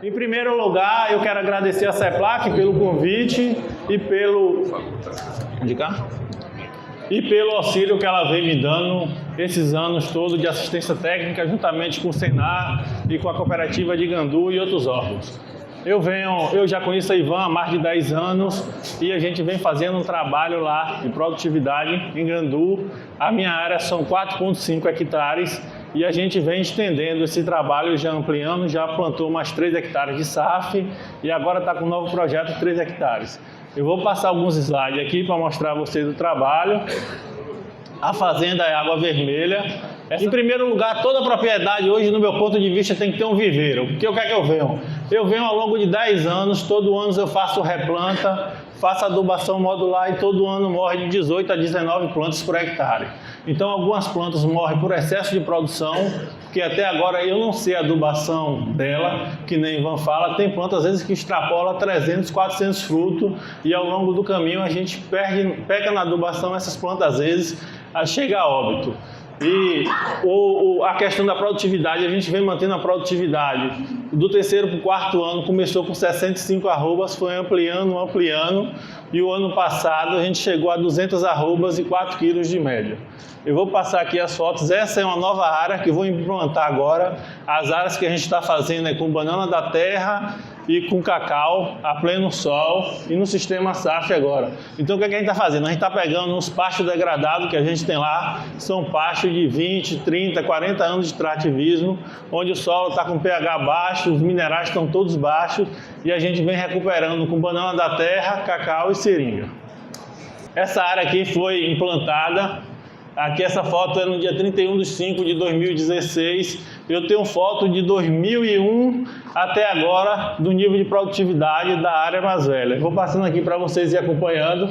Em primeiro lugar, eu quero agradecer a CEPLAC pelo convite e pelo auxílio que ela vem me dando esses anos todos de assistência técnica, juntamente com o Senar e com a cooperativa de Gandu e outros órgãos. Eu já conheço a Ivan há mais de 10 anos e a gente vem fazendo um trabalho lá de produtividade em Gandu. A minha área são 4,5 hectares e a gente vem estendendo esse trabalho, já ampliando, já plantou mais 3 hectares de SAF e agora está com um novo projeto de 3 hectares. Eu vou passar alguns slides aqui para mostrar a vocês o trabalho. A fazenda é Água Vermelha. Em primeiro lugar, toda propriedade hoje, no meu ponto de vista, tem que ter um viveiro. Porque o que é que eu venho? Eu venho ao longo de 10 anos, todo ano eu faço replanta, faço adubação modular e todo ano morre de 18 a 19 plantas por hectare. Então algumas plantas morrem por excesso de produção, porque até agora eu não sei a adubação dela, que nem Ivan fala, tem plantas às vezes que extrapola 300, 400 frutos e ao longo do caminho a gente peca na adubação essas plantas às vezes chega a óbito. E a questão da produtividade, a gente vem mantendo a produtividade. Do terceiro para o quarto ano, começou com 65 arrobas, foi ampliando, e o ano passado a gente chegou a 200 arrobas e 4 quilos de média. Eu vou passar aqui as fotos, essa é uma nova área que eu vou implantar agora. As áreas que a gente está fazendo é com banana da terra e com cacau a pleno sol e no sistema SAF agora. Então o que a gente está fazendo? A gente está pegando uns pastos degradados que a gente tem lá, são pastos de 20, 30, 40 anos de extrativismo, onde o solo está com pH baixo, os minerais estão todos baixos e a gente vem recuperando com banana da terra, cacau e seringa. Essa área aqui foi implantada. Aqui essa foto é no dia 31/5/2016. Eu tenho foto de 2001 até agora do nível de produtividade da área mais velha. Vou passando aqui para vocês ir acompanhando.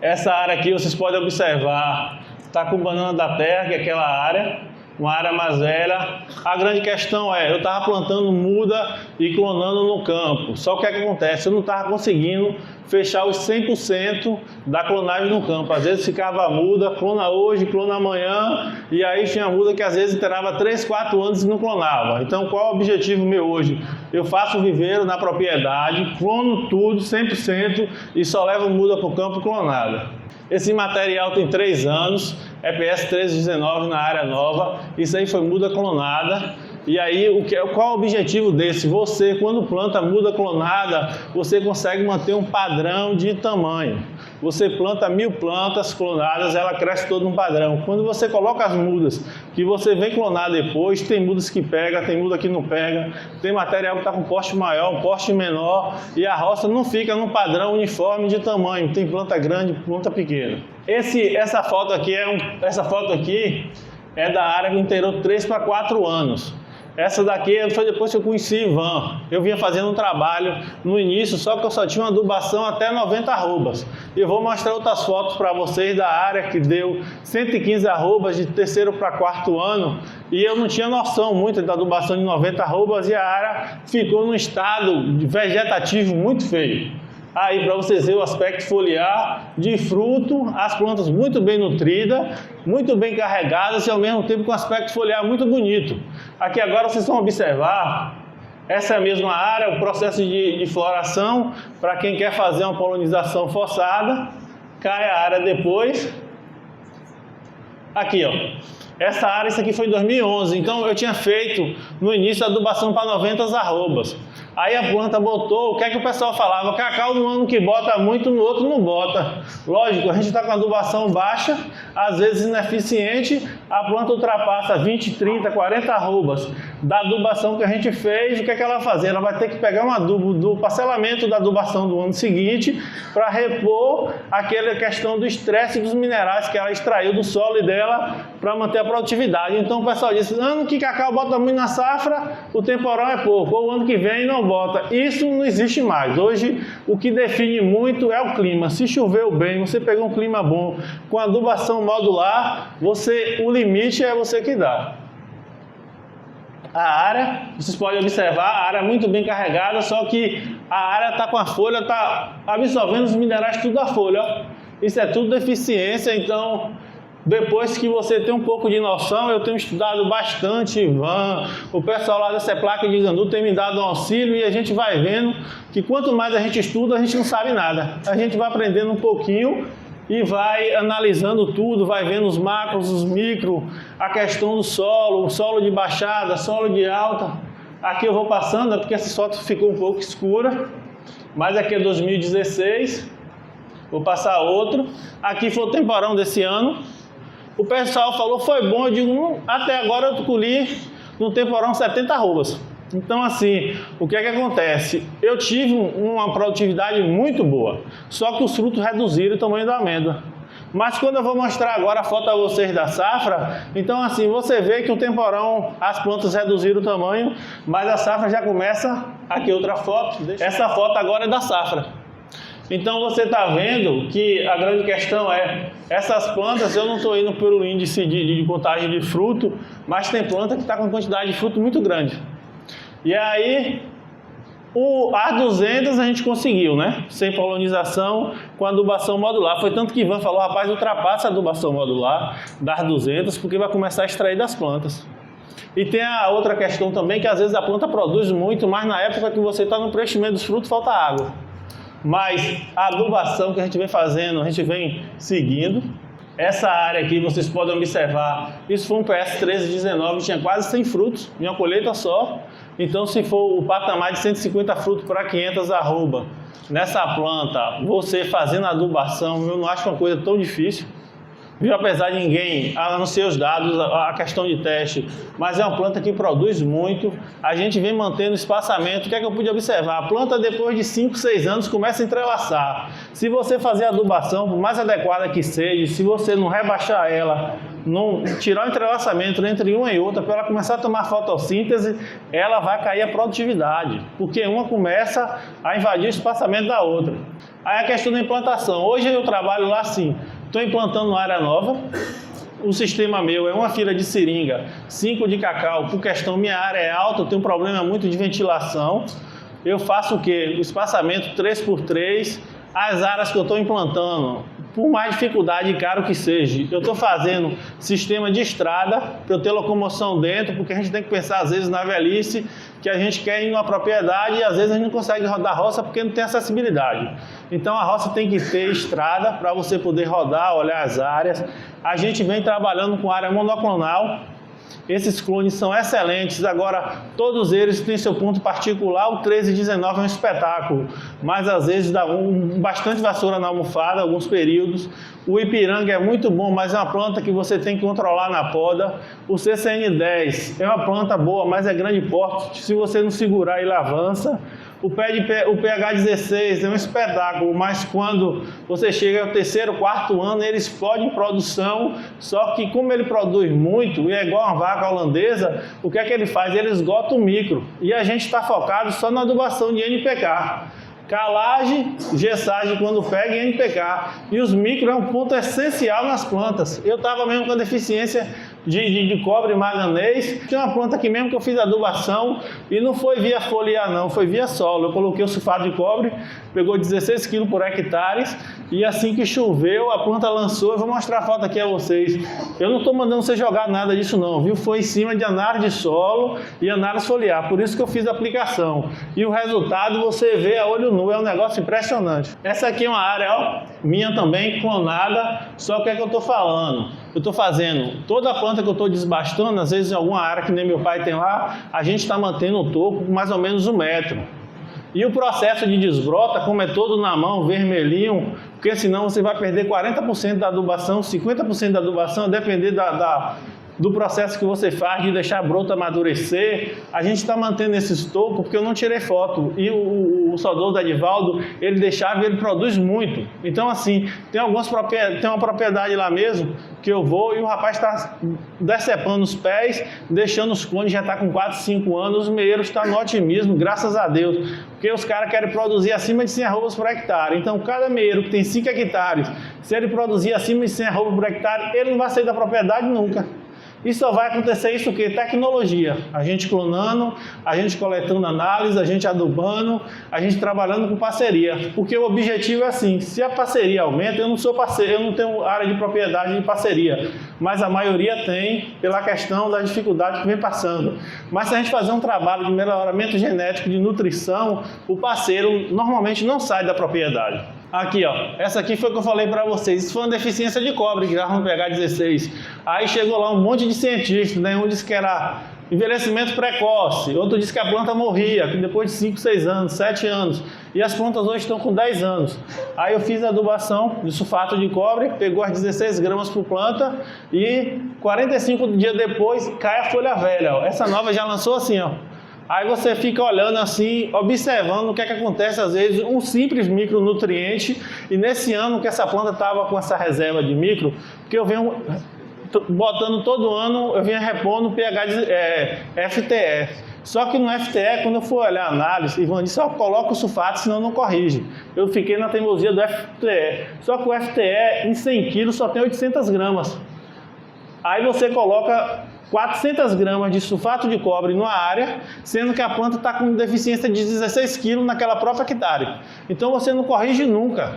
Essa área aqui vocês podem observar, está com banana da terra, que é aquela área, uma área mais velha. A grande questão é, eu estava plantando muda e clonando no campo. Só que o que acontece? Eu não estava conseguindo fechar os 100% da clonagem no campo. Às vezes ficava muda, clona hoje, clona amanhã, e aí tinha muda que às vezes esperava 3, 4 anos e não clonava. Então qual é o objetivo meu hoje? Eu faço o viveiro na propriedade, clono tudo 100% e só levo muda para o campo clonada. Esse material tem 3 anos, EPS 1319 na área nova, isso aí foi muda clonada. E aí, qual é o objetivo desse? Você, quando planta muda clonada, você consegue manter um padrão de tamanho. Você planta 1000 plantas clonadas, ela cresce todo um padrão. Quando você coloca as mudas, que você vem clonar depois, tem mudas que pega, tem muda que não pega, tem material que está com porte maior, um porte menor, e a roça não fica num padrão uniforme de tamanho. Tem planta grande, planta pequena. Essa foto aqui é da área que inteirou 3 para 4 anos. Essa daqui foi depois que eu conheci Ivan. Eu vinha fazendo um trabalho no início, só que eu só tinha uma adubação até 90 arrobas. E eu vou mostrar outras fotos para vocês da área que deu 115 arrobas de terceiro para quarto ano. E eu não tinha noção muito da adubação de 90 arrobas e a área ficou num estado vegetativo muito feio. Aí para vocês verem o aspecto foliar de fruto, as plantas muito bem nutridas, muito bem carregadas e ao mesmo tempo com aspecto foliar muito bonito. Aqui agora vocês vão observar, essa é a mesma área, o processo de floração, para quem quer fazer uma polinização forçada, cai a área depois. Aqui ó, essa área, isso aqui foi em 2011, então eu tinha feito no início a adubação para 90 arrobas. Aí a planta botou, o que é que o pessoal falava? Cacau no ano que bota muito, no outro não bota. Lógico, a gente está com a adubação baixa, às vezes ineficiente, a planta ultrapassa 20, 30, 40 arrobas da adubação que a gente fez. O que é que ela vai fazer? Ela vai ter que pegar um adubo do parcelamento da adubação do ano seguinte para repor aquela questão do estresse dos minerais que ela extraiu do solo dela para manter a produtividade. Então o pessoal disse, ano que cacau bota muito na safra, o temporal é pouco, ou o ano que vem não bota. Isso não existe mais. Hoje o que define muito é o clima. Se choveu bem, você pegou um clima bom, com adubação modular, o limite é você que dá. A área, vocês podem observar, a área é muito bem carregada, só que a área está com a folha, está absorvendo os minerais tudo da folha. Ó. Isso é tudo deficiência, então Depois que você tem um pouco de noção, eu tenho estudado bastante, Ivan, o pessoal lá da CEPLAC de Gandu tem me dado um auxílio e a gente vai vendo que quanto mais a gente estuda, a gente não sabe nada. A gente vai aprendendo um pouquinho e vai analisando tudo, vai vendo os macros, os micros, a questão do solo, o solo de baixada, solo de alta. Aqui eu vou passando, porque essa foto ficou um pouco escura, mas aqui é 2016, vou passar outro. Aqui foi o temporão desse ano. O pessoal falou, foi bom, eu digo, até agora eu colhi no temporão 70 arrobas. Então assim, o que é que acontece? Eu tive uma produtividade muito boa, só que os frutos reduziram o tamanho da amêndoa. Mas quando eu vou mostrar agora a foto a vocês da safra, então assim, você vê que o temporão, as plantas reduziram o tamanho, mas a safra já começa, aqui outra foto, essa foto agora é da safra. Então você está vendo que a grande questão é, essas plantas, eu não estou indo pelo índice de contagem de fruto, mas tem planta que está com quantidade de fruto muito grande. E aí, o A200 a gente conseguiu, né? Sem polinização, com adubação modular. Foi tanto que Ivan falou, rapaz, ultrapassa a adubação modular das 200, porque vai começar a extrair das plantas. E tem a outra questão também, que às vezes a planta produz muito, mas na época que você está no preenchimento dos frutos, falta água. Mas a adubação que a gente vem fazendo, a gente vem seguindo. Essa área aqui, vocês podem observar, isso foi um PS 1319, tinha quase 100 frutos em uma colheita só. Então, se for o patamar de 150 frutos para 500 arroba, nessa planta, você fazendo a adubação, eu não acho uma coisa tão difícil. Viu? Apesar de ninguém, a não ser os dados, a questão de teste, mas é uma planta que produz muito, a gente vem mantendo espaçamento. O que é que eu pude observar? A planta, depois de 5, 6 anos, começa a entrelaçar. Se você fazer a adubação, por mais adequada que seja, se você não rebaixar ela, não tirar o entrelaçamento entre uma e outra, para ela começar a tomar fotossíntese, ela vai cair a produtividade, porque uma começa a invadir o espaçamento da outra. Aí a questão da implantação. Hoje eu trabalho lá assim, estou implantando uma área nova, o sistema meu é uma fila de seringa, 5 de cacau, por questão minha área é alta, eu tenho um problema muito de ventilação. Eu faço o quê? O espaçamento 3x3, as áreas que eu estou implantando, por mais dificuldade e caro que seja, eu estou fazendo sistema de estrada para eu ter locomoção dentro, porque a gente tem que pensar às vezes na velhice, que a gente quer ir em uma propriedade e às vezes a gente não consegue rodar roça porque não tem acessibilidade. Então a roça tem que ter estrada para você poder rodar, olhar as áreas. A gente vem trabalhando com área monoclonal. Esses clones são excelentes, agora todos eles têm seu ponto particular. O 1319 é um espetáculo, mas às vezes dá bastante vassoura na almofada, alguns períodos. O Ipiranga é muito bom, mas é uma planta que você tem que controlar na poda. O CCN10 é uma planta boa, mas é grande porte, se você não segurar ele avança. O PH16 é um espetáculo, mas quando você chega ao 3º, 4º ano, ele explode em produção, só que como ele produz muito, e é igual uma vaca holandesa, o que é que ele faz? Ele esgota o micro, e a gente está focado só na adubação de NPK. Calagem, gessagem quando pega e NPK. E os micros é um ponto essencial nas plantas. Eu estava mesmo com a deficiência de cobre e manganês. Tem uma planta aqui mesmo que eu fiz adubação e não foi via foliar não, foi via solo. Eu coloquei o sulfato de cobre, pegou 16 kg por hectare e assim que choveu a planta lançou. Eu vou mostrar a foto aqui a vocês. Eu não estou mandando você jogar nada disso não, viu? Foi em cima de análise de solo e análise foliar, por isso que eu fiz a aplicação. E o resultado você vê a olho nu, é um negócio impressionante. Essa aqui é uma área, ó, minha também, clonada, só que o que é que eu estou falando? Eu estou fazendo toda a planta que eu estou desbastando, às vezes em alguma área que nem meu pai tem lá, a gente está mantendo o toco com mais ou menos 1 metro. E o processo de desbrota, como é todo na mão, vermelhinho, porque senão você vai perder 40% da adubação, 50% da adubação, a depender do processo que você faz de deixar a brota amadurecer. A gente está mantendo esse estoco porque eu não tirei foto. E o saudoso Edivaldo, ele deixava e ele produz muito. Então, assim, tem uma propriedade lá mesmo que eu vou e o rapaz está decepando os pés, deixando os clones, já está com 4, 5 anos, o meeiro está no otimismo, graças a Deus. Porque os caras querem produzir acima de 100 arrobas por hectare. Então, cada meeiro que tem 5 hectares, se ele produzir acima de 100 arrobas por hectare, ele não vai sair da propriedade nunca. E só vai acontecer isso o quê? Tecnologia. A gente clonando, a gente coletando análise, a gente adubando, a gente trabalhando com parceria. Porque o objetivo é assim, se a parceria aumenta, eu não sou parceiro, eu não tenho área de propriedade de parceria, mas a maioria tem pela questão da dificuldade que vem passando. Mas se a gente fazer um trabalho de melhoramento genético, de nutrição, o parceiro normalmente não sai da propriedade. Aqui, ó, essa aqui foi o que eu falei para vocês, isso foi uma deficiência de cobre, que já vão pegar 16. Aí chegou lá um monte de cientistas, né? Um disse que era envelhecimento precoce, outro disse que a planta morria depois de 5, 6 anos, 7 anos. E as plantas hoje estão com 10 anos. Aí eu fiz a adubação de sulfato de cobre, pegou as 16 gramas por planta e 45 dias depois cai a folha velha, ó. Essa nova já lançou assim, ó. Aí você fica olhando assim, observando o que é que acontece, às vezes, um simples micronutriente. E nesse ano que essa planta estava com essa reserva de micro, porque eu venho botando todo ano, eu vinha repondo pH FTE. Só que no FTE, quando eu for olhar a análise, Ivan disse, só coloca o sulfato, senão não corrige. Eu fiquei na teimosia do FTE. Só que o FTE, em 100 kg, só tem 800 gramas. Aí você coloca 400 gramas de sulfato de cobre numa área, sendo que a planta está com deficiência de 16 kg naquela própria hectare. Então você não corrige nunca.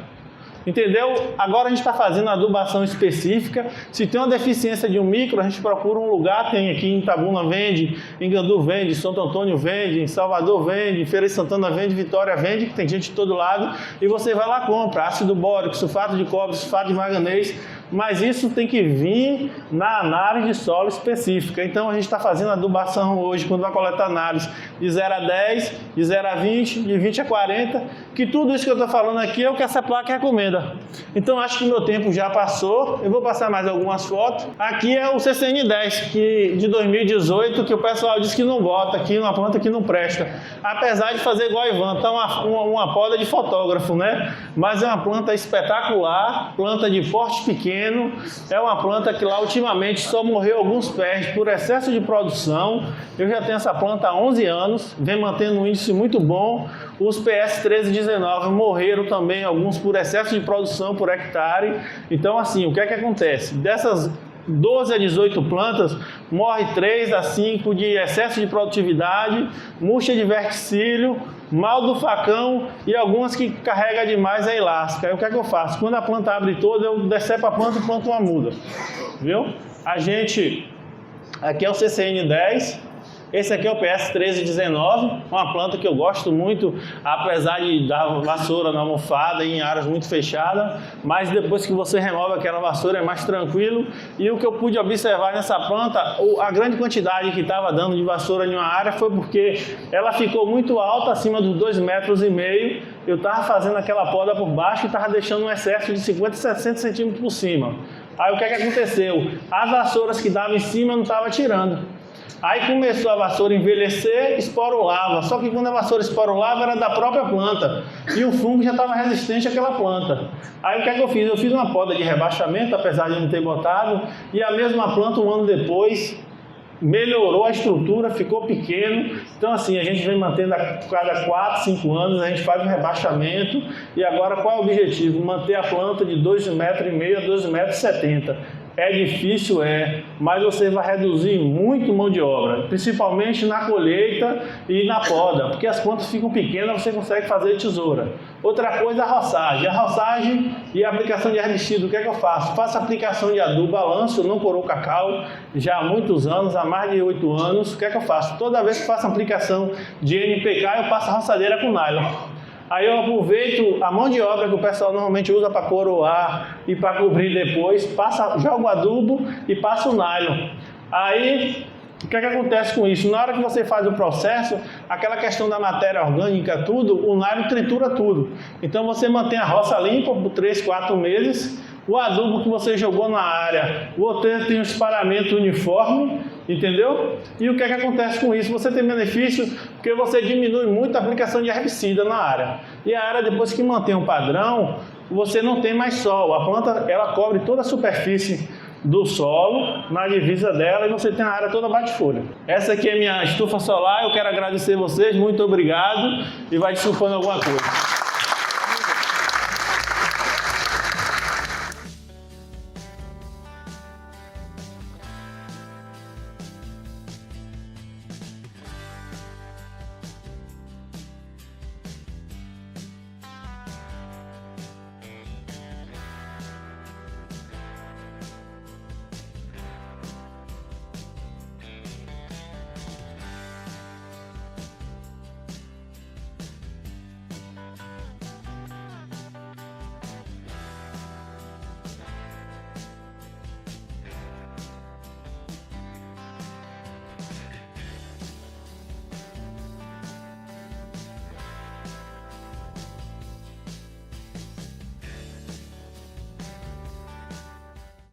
Entendeu? Agora a gente está fazendo adubação específica. Se tem uma deficiência de um micro, a gente procura um lugar, tem aqui em Itabuna vende, em Gandu vende, em Santo Antônio vende, em Salvador vende, em Feira de Santana vende, Vitória vende, que tem gente de todo lado, e você vai lá e compra ácido bórico, sulfato de cobre, sulfato de manganês, mas isso tem que vir na análise de solo específica. Então a gente está fazendo adubação hoje, quando vai coletar análise de 0 a 10, de 0 a 20, de 20 a 40, que tudo isso que eu estou falando aqui é o que essa placa recomenda. Então acho que meu tempo já passou, eu vou passar mais algumas fotos. Aqui é o CCN10 de 2018, que o pessoal disse que não bota aqui, uma planta que não presta. Apesar de fazer igual a Ivan, tá uma poda de fotógrafo, né? Mas é uma planta espetacular, planta de porte pequeno, é uma planta que lá ultimamente só morreu alguns pés por excesso de produção. Eu já tenho essa planta há 11 anos, vem mantendo um índice muito bom. Os PS 1319 morreram também, alguns por excesso de produção por hectare. Então assim, o que é que acontece? Dessas 12 a 18 plantas, morre 3 a 5 de excesso de produtividade, murcha de verticílio, mal do facão e algumas que carrega demais a elástica. Aí o que é que eu faço? Quando a planta abre toda, eu decepo a planta e planto uma muda. Viu? Aqui é o CCN10. Esse aqui é o PS 1319, uma planta que eu gosto muito, apesar de dar vassoura na almofada e em áreas muito fechadas, mas depois que você remove aquela vassoura é mais tranquilo. E o que eu pude observar nessa planta, a grande quantidade que estava dando de vassoura em uma área foi porque ela ficou muito alta, acima dos 2,5 metros. Eu estava fazendo aquela poda por baixo e estava deixando um excesso de 50, 60 centímetros por cima. Aí o que é que aconteceu? As vassouras que davam em cima eu não estava tirando. Aí começou a vassoura a envelhecer, esporulava. Só que quando a vassoura esporulava era da própria planta. E o fungo já estava resistente àquela planta. Aí o que é que eu fiz? Eu fiz uma poda de rebaixamento, apesar de não ter botado. E a mesma planta, um ano depois, melhorou a estrutura, ficou pequeno. Então assim, a gente vem mantendo a cada 4, 5 anos, a gente faz um rebaixamento. E agora qual é o objetivo? Manter a planta de 2,5 metros a 2,70 metros. É difícil, mas você vai reduzir muito mão de obra, principalmente na colheita e na poda, porque as plantas ficam pequenas, você consegue fazer tesoura. Outra coisa é a roçagem. A roçagem e a aplicação de herbicida, o que é que eu faço? Faço aplicação de adubo balanço, eu não coroa cacau, já há muitos anos, há mais de 8 anos. O que é que eu faço? Toda vez que faço aplicação de NPK, eu passo a roçadeira com nylon. Aí eu aproveito a mão de obra que o pessoal normalmente usa para coroar e para cobrir depois, jogo o adubo e passo o nylon. Aí, o que é que acontece com isso? Na hora que você faz o processo, aquela questão da matéria orgânica, tudo, o nylon tritura tudo. Então você mantém a roça limpa por 3, 4 meses, o adubo que você jogou na área, o outro tem um espalhamento uniforme, entendeu? E o que é que acontece com isso? Você tem benefício porque você diminui muito a aplicação de herbicida na área. E a área, depois que mantém um padrão, você não tem mais sol. A planta, ela cobre toda a superfície do solo, na divisa dela, e você tem a área toda bate-folha. Essa aqui é minha estufa solar, eu quero agradecer vocês, muito obrigado, e vai desculpando alguma coisa.